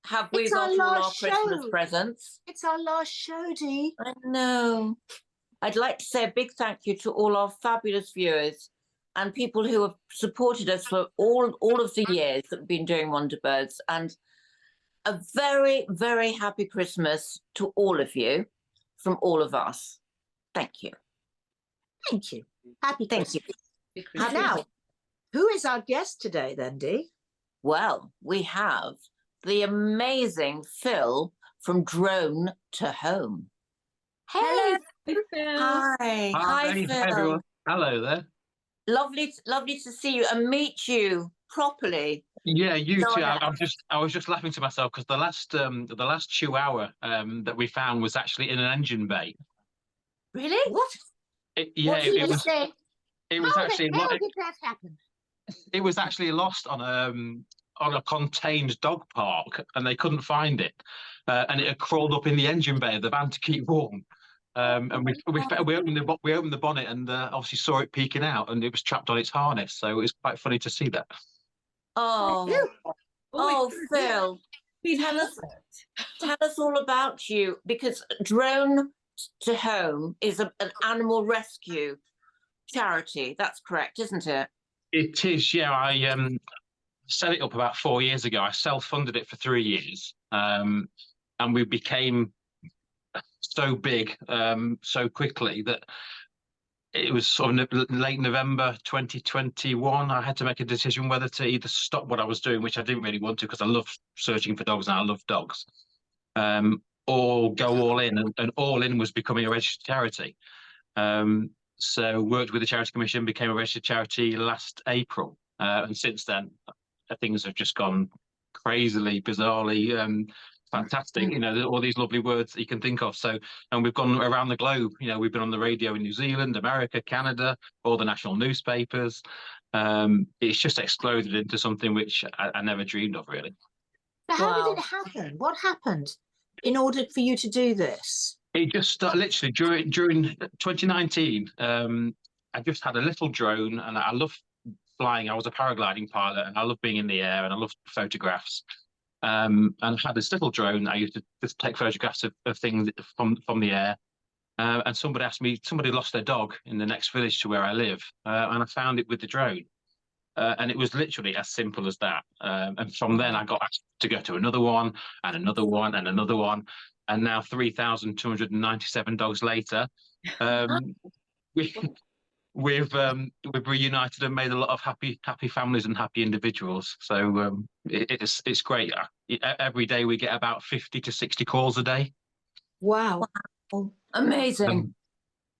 Have we It's our got all our last Christmas show. presents? It's our last show, Dee. I know. I'd like to say a big thank you to all our fabulous viewers and people who have supported us for all of the years that we've been doing Wonderbirds. And a very, very happy Christmas to all of you from all of us. Thank you. Thank you. Happy Thank you. Christmas. Now, who is our guest today then, Dee? Well, we have the amazing Phil from Drone to Home. Hey. Hello, Phil. Hi. Hi, Phil. Everyone. Hello there. Lovely to see you and meet you properly. Yeah, you No, too. no. I was just laughing to myself because the last chihuahua that we found was actually in an engine bay. Really? What? Yeah, What it was. say? It was How actually. the hell did that happen? It was actually lost on a contained dog park, and they couldn't find it, and it had crawled up in the engine bay of the van to keep warm. And we opened the bonnet and obviously saw it peeking out, and it was trapped on its harness. So it was quite funny to see that. Oh, Phil, tell us all about you, because Drone to Home is an animal rescue charity. That's correct, isn't it? It is, yeah. I set it up about 4 years ago. I self-funded it for 3 years, and we became so big so quickly that it was sort of late November 2021. I had to make a decision whether to either stop what I was doing, which I didn't really want to because I love searching for dogs and I love dogs, or go all in. And All In was becoming a registered charity. So worked with the Charity Commission, became a registered charity last April. And since then, things have just gone crazily, bizarrely fantastic. You know, all these lovely words that you can think of. So, and we've gone around the globe. You know, we've been on the radio in New Zealand, America, Canada, all the national newspapers. It's just exploded into something which I never dreamed of, really. So how did it happen? What happened in order for you to do this? It just started literally during 2019. I just had a little drone, and I love flying. I was a paragliding pilot, and I love being in the air, and I love photographs. And I had this little drone. I used to just take photographs of things from the air. And somebody asked me, somebody lost their dog in the next village to where I live, and I found it with the drone. And it was literally as simple as that. And from then, I got asked to go to another one, and another one, and another one. And now 3,297 dogs later, we've reunited and made a lot of happy families and happy individuals. So it's great. Every day we get about 50 to 60 calls a day. Wow. Amazing.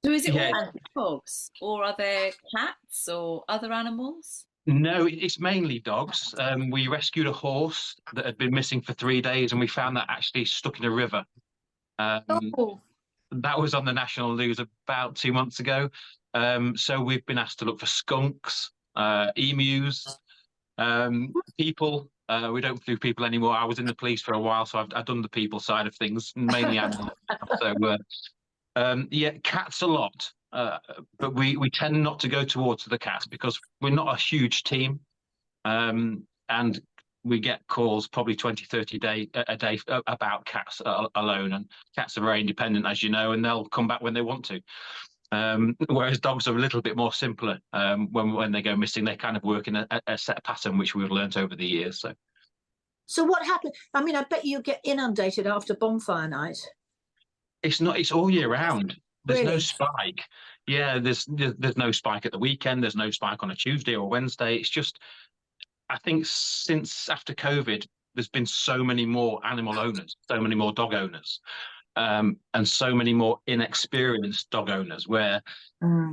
So is it all dogs, or are there cats or other animals? No, it's mainly dogs. We rescued a horse that had been missing for 3 days, and we found that actually stuck in a river. That was on the national news about 2 months ago. So we've been asked to look for skunks, emus, people. We don't do people anymore. I was in the police for a while, so I've done the people side of things, mainly animals. So yeah, cats a lot. But we tend not to go towards the cats because we're not a huge team, and we get calls probably 20, 30 a day about cats alone, and cats are very independent, as you know, and they'll come back when they want to. Whereas dogs are a little bit more simpler. When they go missing, they kind of work in a set pattern, which we've learnt over the years. So what happened? I mean, I bet you get inundated after bonfire night. It's not. It's all year round. There's Really? no spike. Yeah, there's no spike at the weekend. There's no spike on a Tuesday or Wednesday. It's just, I think since after COVID, there's been so many more animal owners, so many more dog owners, and so many more inexperienced dog owners where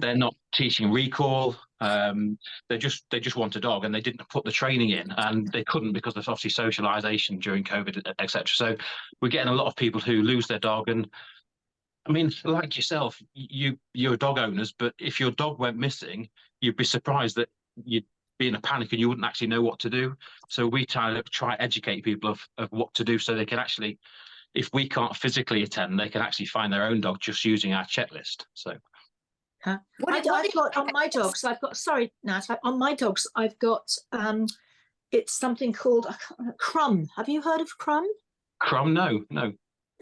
they're not teaching recall. They just want a dog, and they didn't put the training in, and they couldn't because of obviously socialization during COVID, etc. So we're getting a lot of people who lose their dog. And I mean, like yourself, you're dog owners, but if your dog went missing, you'd be surprised that you'd be in a panic and you wouldn't actually know what to do. So we try to educate people of what to do so they can actually, if we can't physically attend, they can actually find their own dog just using our checklist. So I've got on my dogs, I've got, sorry, Nat, on my dogs, I've got, it's something called Crumb. Have you heard of Crumb? Crumb, no.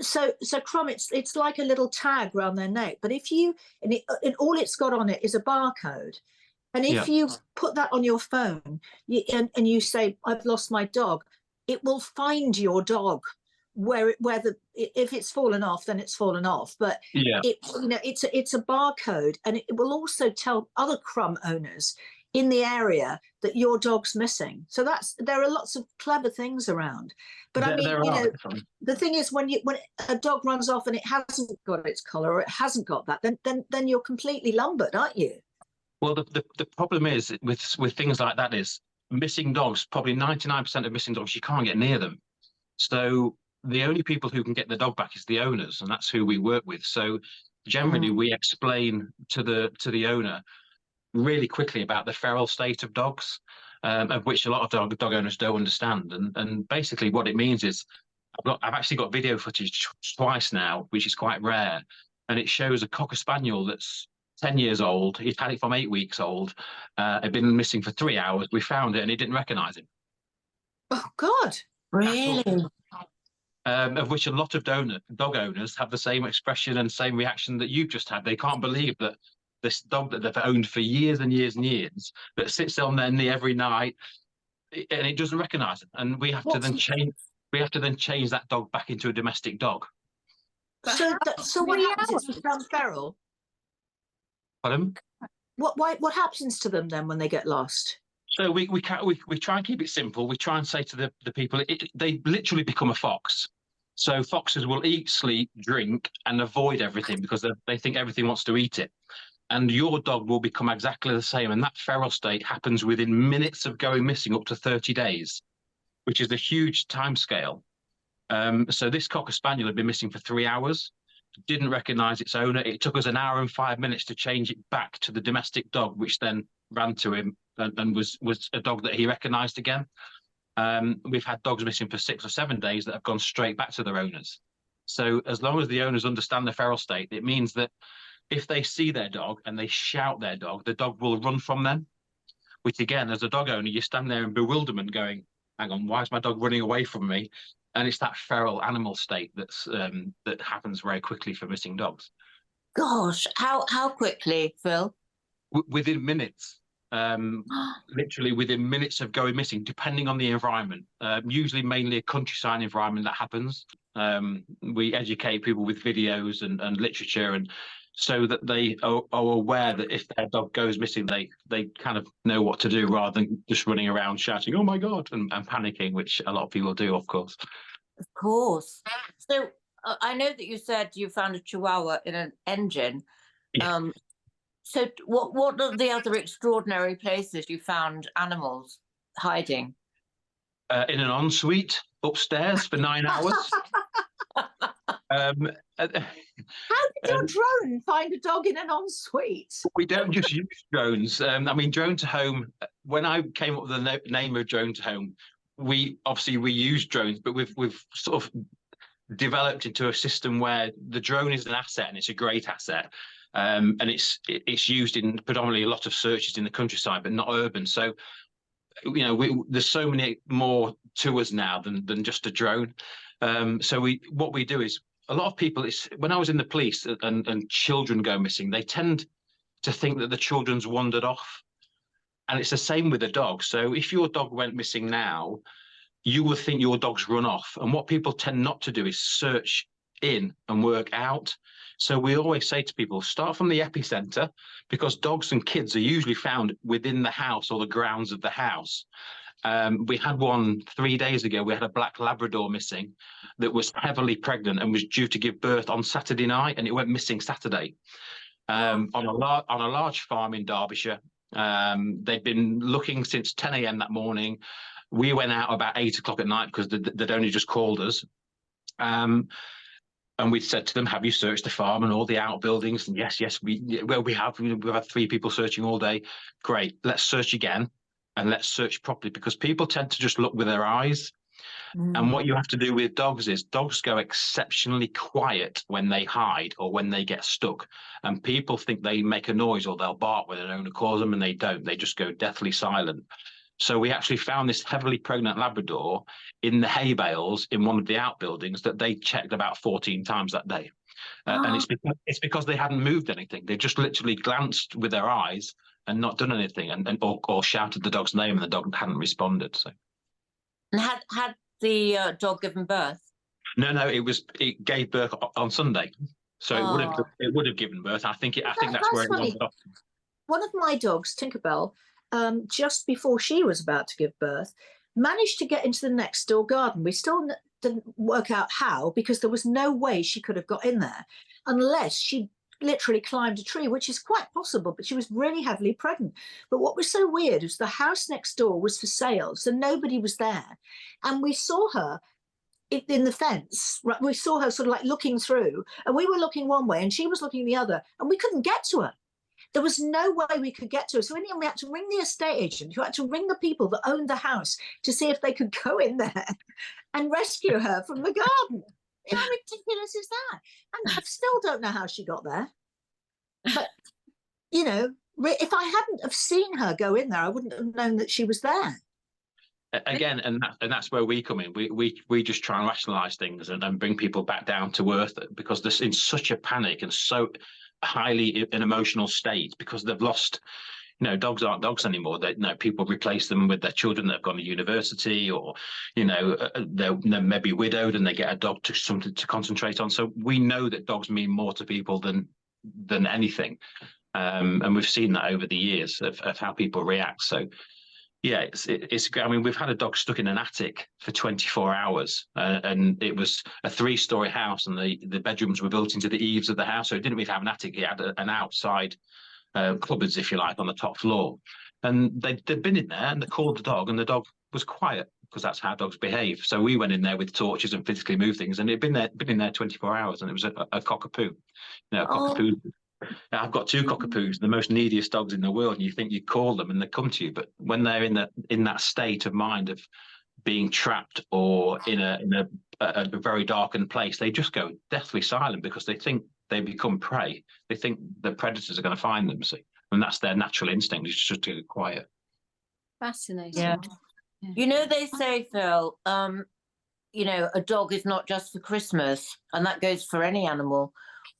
So Crom, it's like a little tag around their neck. But if you and all it's got on it is a barcode, and if you put that on your phone, and you say, "I've lost my dog," it will find your dog if it's fallen off, then it's fallen off. But it's a barcode, and it will also tell other Crumb owners in the area that your dog's missing. So there are lots of clever things around. But I mean, the thing is, when a dog runs off and it hasn't got its collar, or it hasn't got that, then you're completely lumbered, aren't you? Well, the problem is with things like that is missing dogs. Probably 99% of missing dogs, you can't get near them. So the only people who can get the dog back is the owners, and that's who we work with. So generally, we explain to the owner really quickly about the feral state of dogs, of which a lot of dog owners don't understand. And basically what it means is I've actually got video footage twice now, which is quite rare. And it shows a Cocker Spaniel that's 10 years old. He'd had it from 8 weeks old. Had been missing for 3 hours. We found it and he didn't recognize him. Oh, God. Really? Of which a lot of dog owners have the same expression and same reaction that you've just had. They can't believe that this dog that they've owned for years and years and years, that sits on their knee every night, and it doesn't recognise it. And we have to then change that dog back into a domestic dog. So what happens if they become feral? Pardon? What happens to them then when they get lost? So we try and keep it simple. We try and say to the people, they literally become a fox. So foxes will eat, sleep, drink, and avoid everything because they think everything wants to eat it. And your dog will become exactly the same. And that feral state happens within minutes of going missing, up to 30 days, which is a huge timescale. So this Cocker Spaniel had been missing for 3 hours, didn't recognise its owner. It took us 1 hour and 5 minutes to change it back to the domestic dog, which then ran to him and was a dog that he recognised again. We've had dogs missing for 6 or 7 days that have gone straight back to their owners. So as long as the owners understand the feral state, it means that if they see their dog and they shout their dog, the dog will run from them, which again, as a dog owner, you stand there in bewilderment going, hang on, why is my dog running away from me? And it's that feral animal state that happens very quickly for missing dogs. Gosh, how quickly, Phil? Within minutes. Literally within minutes of going missing, depending on the environment. Usually mainly a countryside environment that happens. We educate people with videos and literature, and so that they are aware that if their dog goes missing, they kind of know what to do rather than just running around shouting, "Oh my God," and panicking, which a lot of people do, of course. Of course. So I know that you said you found a Chihuahua in an engine. Yeah. So what are the other extraordinary places you found animals hiding? In an ensuite upstairs for 9 hours. How did your drone find a dog in an ensuite? We don't just use drones. I mean, Drone to Home, when I came up with the name of Drone to Home, we use drones, but we've sort of developed into a system where the drone is an asset, and it's a great asset. And it's used in predominantly a lot of searches in the countryside, but not urban. So, there's so many more to us now than just a drone. So what we do is, a lot of people, when I was in the police and children go missing, they tend to think that the children's wandered off. And it's the same with a dog. So if your dog went missing now, you would think your dog's run off. And what people tend not to do is search in and work out. So we always say to people, start from the epicenter, because dogs and kids are usually found within the house or the grounds of the house. We had one 3 days ago. We had a black Labrador missing that was heavily pregnant and was due to give birth on Saturday night, and it went missing Saturday. On a large farm in Derbyshire. They'd been looking since 10 a.m. that morning. We went out about 8 o'clock at night because they'd only just called us. And we said to them, "Have you searched the farm and all the outbuildings?" And yes, we have. We've had 3 people searching all day. Great, let's search again, and let's search properly, because people tend to just look with their eyes. And what you have to do with dogs is, dogs go exceptionally quiet when they hide or when they get stuck. And people think they make a noise or they'll bark when an owner calls them, and they don't. They just go deathly silent. So we actually found this heavily pregnant Labrador in the hay bales in one of the outbuildings that they checked about 14 times that day. And it's because they hadn't moved anything. They just literally glanced with their eyes and not done anything, or shouted the dog's name, and the dog hadn't responded. So, And had the dog given birth? No, it gave birth on Sunday, so Oh. it would have given birth. I think that's where it funny. wandered off. One of my dogs, Tinkerbell, just before she was about to give birth, managed to get into the next door garden. We still didn't work out how, because there was no way she could have got in there unless she literally climbed a tree, which is quite possible, but she was really heavily pregnant. But what was so weird was the house next door was for sale, so nobody was there. And we saw her in the fence, right? We saw her sort of like looking through, and we were looking one way and she was looking the other, and we couldn't get to her. There was no way we could get to her. So in the end, we had to ring the estate agent, who had to ring the people that owned the house to see if they could go in there and rescue her from the garden. How ridiculous is that? And I still don't know how she got there. But, you know, if I hadn't have seen her go in there, I wouldn't have known that she was there. Again, and that's where we come in. We just try and rationalise things and bring people back down to earth, because they're in such a panic and so highly an emotional state, because they've lost, you know, dogs aren't dogs anymore. They, you know, people replace them with their children that have gone to university, or, you know, they're maybe widowed and they get a dog to something to concentrate on. So we know that dogs mean more to people than anything, and we've seen that over the years of how people react. So yeah, it's. I mean, we've had a dog stuck in an attic for 24 hours, and it was a 3-story house, and the bedrooms were built into the eaves of the house, so it didn't really have an attic. It had an outside cupboards, if you like, on the top floor. And they'd been in there, and they called the dog, and the dog was quiet, because that's how dogs behave. So we went in there with torches and physically moved things, and it'd been in there 24 hours, and it was a cockapoo. You know, a cockapoo. I've got 2 cockapoos, the most neediest dogs in the world, and you think you call them and they come to you, but when they're in that state of mind of being trapped or in a very darkened place, they just go deathly silent, because they think they become prey. They think the predators are going to find them. See, and that's their natural instinct, is just to get quiet. Fascinating. Yeah. You know, they say, Phil, you know, a dog is not just for Christmas, and that goes for any animal.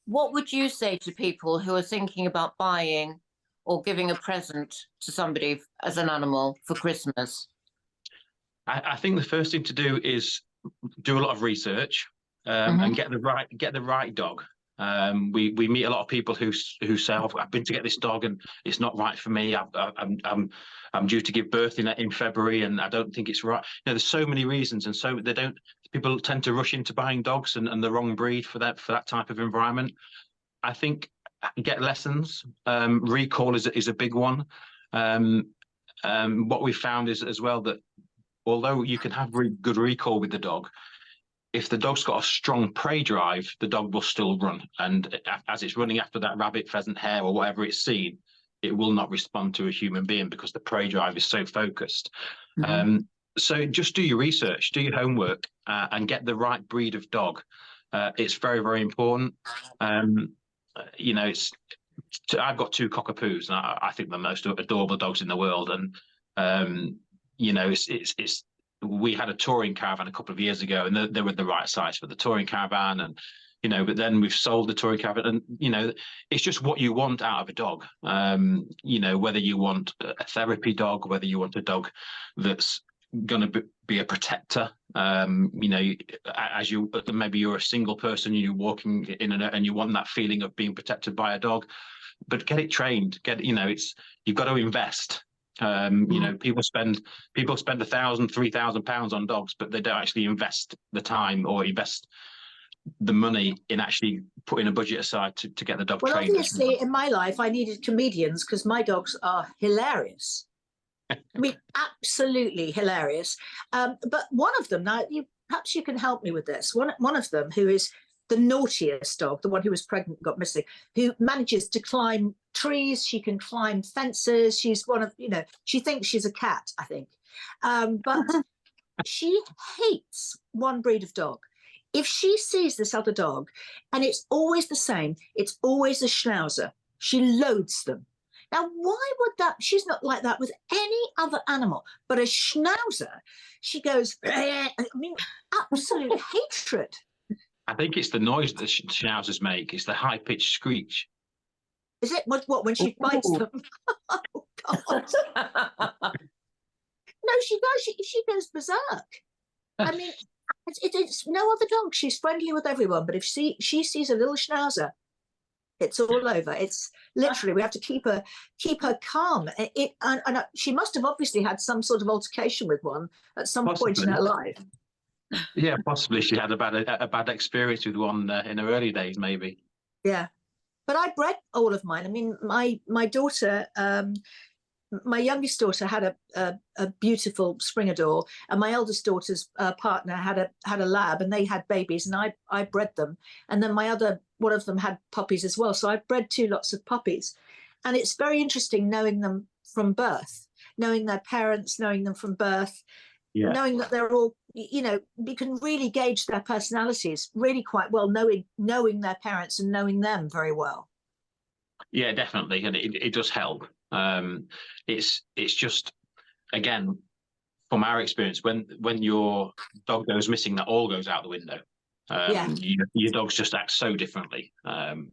What would you say to people who are thinking about buying or giving a present to somebody as an animal for Christmas? I think the first thing to do is do a lot of research, and get the right dog. We meet a lot of people who say, oh, I've been to get this dog and it's not right for me. I'm due to give birth in February and I don't think it's right. You know, there's so many reasons, and so people tend to rush into buying dogs and the wrong breed for that type of environment. I think get lessons. Recall is a big one. What we found is as well that although you can have good recall with the dog, if the dog's got a strong prey drive, the dog will still run. And as it's running after that rabbit, pheasant, hare, or whatever it's seen, it will not respond to a human being, because the prey drive is so focused. So just do your research, do your homework, and get the right breed of dog. It's very, very important. You know, I've got 2 cockapoos, and I think they're the most adorable dogs in the world. And you know, we had a touring caravan a couple of years ago, and they were the right size for the touring caravan. And you know, but then we've sold the touring caravan, and you know, it's just what you want out of a dog. You know, whether you want a therapy dog, whether you want a dog that's going to be a protector. You know, as maybe you're a single person, you're walking in and you want that feeling of being protected by a dog, but get it trained. You know, you've got to invest. You know, people spend £1,000, £3,000 on dogs, but they don't actually invest the time or invest the money in actually putting a budget aside to get the dog trained. Well, obviously, in my life, I needed comedians, because my dogs are hilarious. I mean, absolutely hilarious. But one of them, now, perhaps you can help me with this. One of them, who is the naughtiest dog, the one who was pregnant, got missing, who manages to climb trees. She can climb fences. She's one of, you know, she thinks she's a cat, I think. But she hates one breed of dog. If she sees this other dog, and it's always the same, it's always a Schnauzer, she loathes them. Now, why would that? She's not like that with any other animal, but a schnauzer, she goes, I mean, absolute hatred. I think it's the noise that the schnauzers make. It's the high-pitched screech. Is it what when she bites Ooh. them? Oh, God. No, she does. She goes berserk. I mean, it's no other dog. She's friendly with everyone, but if she sees a little schnauzer, it's all over. It's literally we have to keep her calm. And she must have obviously had some sort of altercation with one at some point in Possibly. her life. Yeah, possibly she had a bad experience with one in her early days, maybe. Yeah, but I bred all of mine. I mean, my daughter, my youngest daughter had a beautiful Springador, and my eldest daughter's partner had a lab, and they had babies, and I bred them. And then one of them had puppies as well. So I bred 2 lots of puppies, and it's very interesting knowing them from birth, knowing their parents, knowing them from birth, knowing that they're all, you know, you can really gauge their personalities really quite well, knowing their parents and knowing them very well. Yeah, definitely, and it does help. It's just, again, from our experience, when your dog goes missing, that all goes out the window. Your dogs just act so differently. And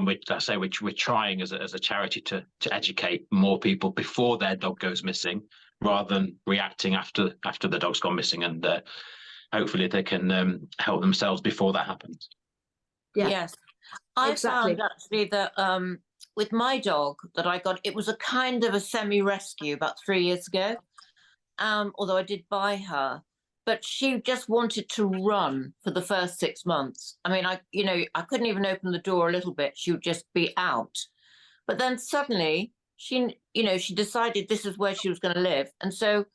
we're trying as a charity to educate more people before their dog goes missing, rather than reacting after the dog's gone missing, and hopefully they can help themselves before that happens. Yeah. Yes. I Exactly. found actually that with my dog that I got, it was a kind of a semi-rescue about 3 years ago, although I did buy her, but she just wanted to run for the first 6 months. I mean, I couldn't even open the door a little bit. She would just be out. But then suddenly she decided this is where she was going to live. And so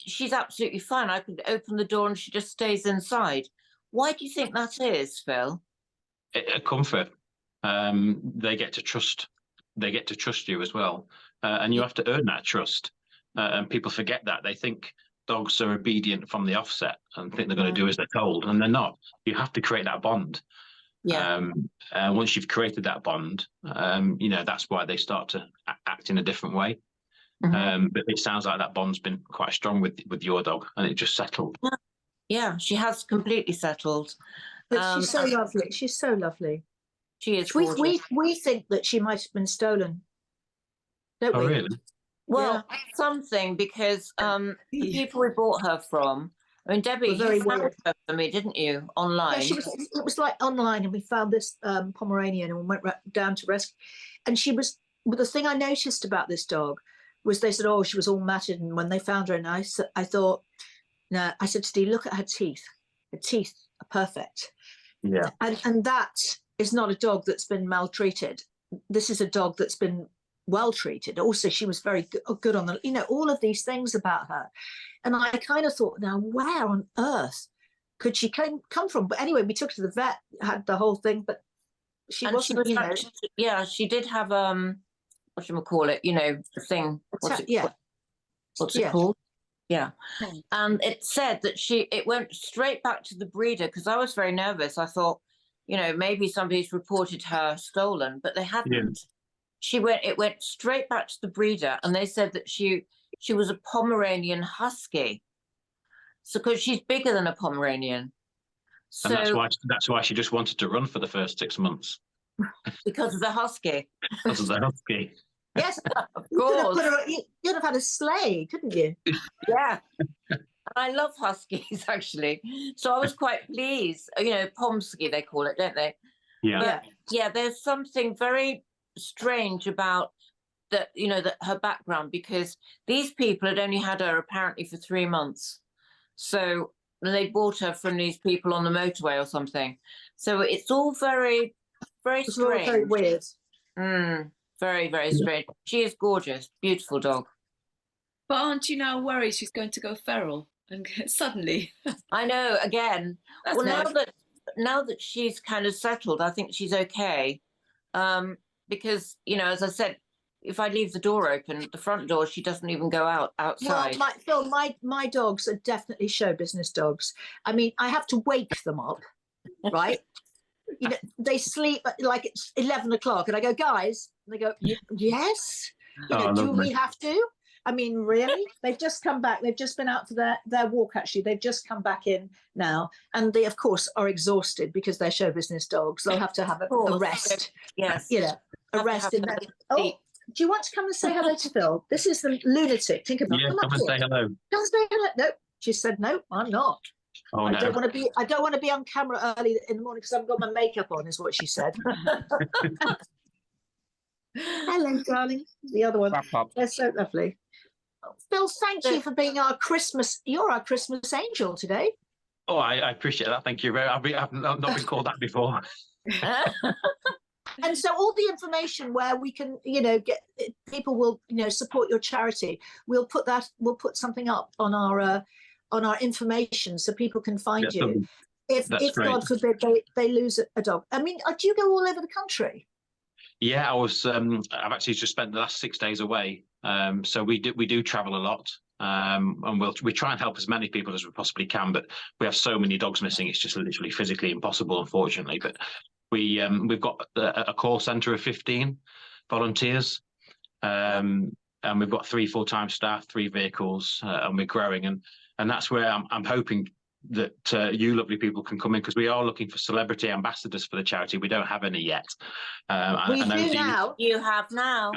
she's absolutely fine. I could open the door and she just stays inside. Why do you think that is, Phil? A comfort. They get to trust you as well, and you have to earn that trust, and people forget that. They think dogs are obedient from the offset and think they're going to do as they're told, and they're not. You have to create that bond. Once you've created that bond, that's why they start to act in a different way. But it sounds like that bond's been quite strong with your dog, and it just settled. Yeah, she has completely settled. But she's so lovely. She's so lovely. She is gorgeous. We think that she might have been stolen, don't we? Oh, really? Well, something, because the people we bought her from, I mean, Debbie, you found her for me, didn't you, online? Yeah, it was like online, and we found this Pomeranian and went down to rescue. And the thing I noticed about this dog was they said, oh, she was all matted. And when they found her, and I thought, no, I said to Dee, look at her teeth. Her teeth are perfect. Yeah. And that is not a dog that's been maltreated. This is a dog that's been well treated. Also, she was very good on all of these things about her. And I kind of thought, now, where on earth could she come from? But anyway, we took her to the vet, had the whole thing, but she wasn't, she did have, whatchamacallit, the thing. What's it called? Yeah. And it said that it went straight back to the breeder, because I was very nervous. I thought, maybe somebody's reported her stolen, but they hadn't. Yeah. It went straight back to the breeder, and they said that she was a Pomeranian husky. So, because she's bigger than a Pomeranian. So and that's why she just wanted to run for the first 6 months. Because of the husky. Because of the husky. Yes, of course. You could have had a sleigh, couldn't you? Yeah. I love huskies, actually. So I was quite pleased. Pomsky, they call it, don't they? Yeah. But, yeah, there's something very strange about that, her background, because these people had only had her apparently for 3 months. So they bought her from these people on the motorway or something. So it's all very, very strange. Very weird. Very, very strange. She is gorgeous, beautiful dog. But aren't you now worried she's going to go feral and suddenly? I know. Again, That's now that she's kind of settled, I think she's okay. Because as I said, if I leave the door open, the front door, she doesn't even go outside. Well, my dogs are definitely show business dogs. I mean, I have to wake them up, right? you know, they sleep at, like it's 11 o'clock, and I go, guys, and they go, yes. You know, do we have to? I mean, really? They've just come back. They've just been out for their walk, actually. They've just come back in now. And they, of course, are exhausted because they're show business dogs. They'll have to have a rest. Yes. You know, a rest in there. Oh, do you want to come and say hello to Phil? This is the lunatic. Think about it. Yeah, come and say hello. Come and say hello. No, she said, no, I'm not. Oh, no. I don't want to be on camera early in the morning because I've got my makeup on, is what she said. Hello, darling. The other one. They're so lovely. Phil, thank you for being our Christmas. You're our Christmas angel today. Oh, I appreciate that. Thank you very much. I've not been called that before. And so all the information where we can, you know, get people will, you know, support your charity. We'll put something up on our information so people can find you. If God forbid they lose a dog. I mean, do you go all over the country? Yeah, I've actually just spent the last 6 days away. So we do travel a lot. And we try and help as many people as we possibly can, but we have so many dogs missing, it's just literally physically impossible, unfortunately. But we've got a call centre of 15 volunteers, and we've got 3 full-time staff, 3 vehicles, and we're growing. And that's where I'm hoping that you lovely people can come in, because we are looking for celebrity ambassadors for the charity. We don't have any yet. We do now. You have now.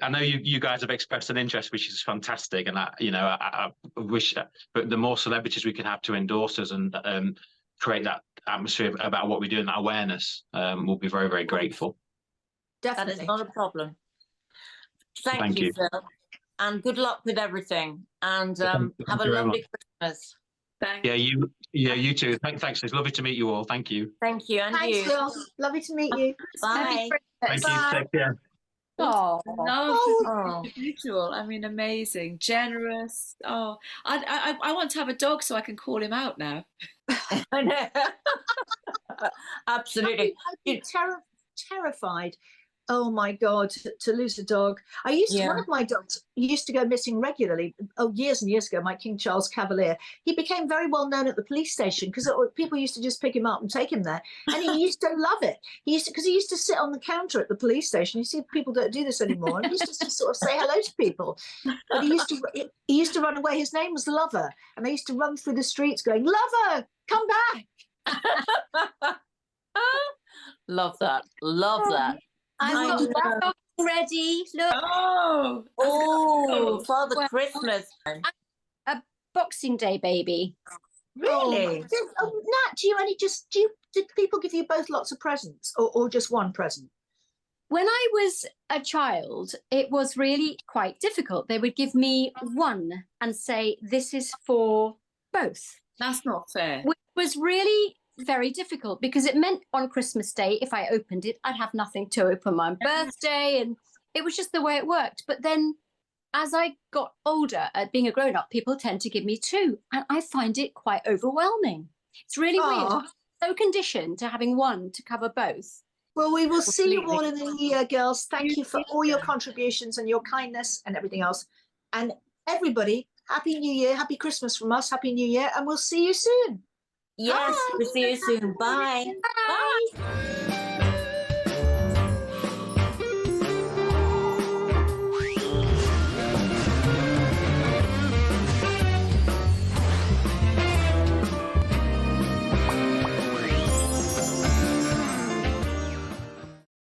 I know you guys have expressed an interest, which is fantastic, and I wish, but the more celebrities we can have to endorse us and create that atmosphere about what we do and that awareness, we'll be very, very grateful. Definitely. That is not a problem. Thank you, Phil, and good luck with everything, and have a lovely Christmas. Thanks. You too. Thanks. It's lovely to meet you all. Thank you. Thank you, and Thanks, you. Phil. Lovely to meet you. Bye. Thank you. Take care. Oh, Oh. individual. I mean, amazing, generous. Oh, I want to have a dog so I can call him out now. I know. Absolutely. I'd be terrified. Oh my God, to lose a dog. One of my dogs used to go missing regularly. Oh, years and years ago, my King Charles Cavalier. He became very well known at the police station because people used to just pick him up and take him there. And he used to love it. Because he used to sit on the counter at the police station. You see, people don't do this anymore. And he used to sort of say hello to people. But he used to run away. His name was Lover. And they used to run through the streets going, Lover, come back. Love that. Love that. I've got that dog already. Look. Oh, Father Christmas. A Boxing Day baby. Really? Nat, did people give you both lots of presents or just one present? When I was a child, it was really quite difficult. They would give me one and say, this is for both. That's not fair. Which was really very difficult because it meant on Christmas Day, if I opened it, I'd have nothing to open my birthday, and it was just the way it worked. But then as I got older, being a grown-up, people tend to give me 2, and I find it quite overwhelming. It's really weird. I'm so conditioned to having one to cover both. Well, we will see you all in the new year, girls. Thank you for all your contributions and your kindness and everything else. And everybody, Happy New Year, Happy Christmas from us, Happy New Year, and we'll see you soon. Yes, we'll see you soon. Bye. Bye. Bye.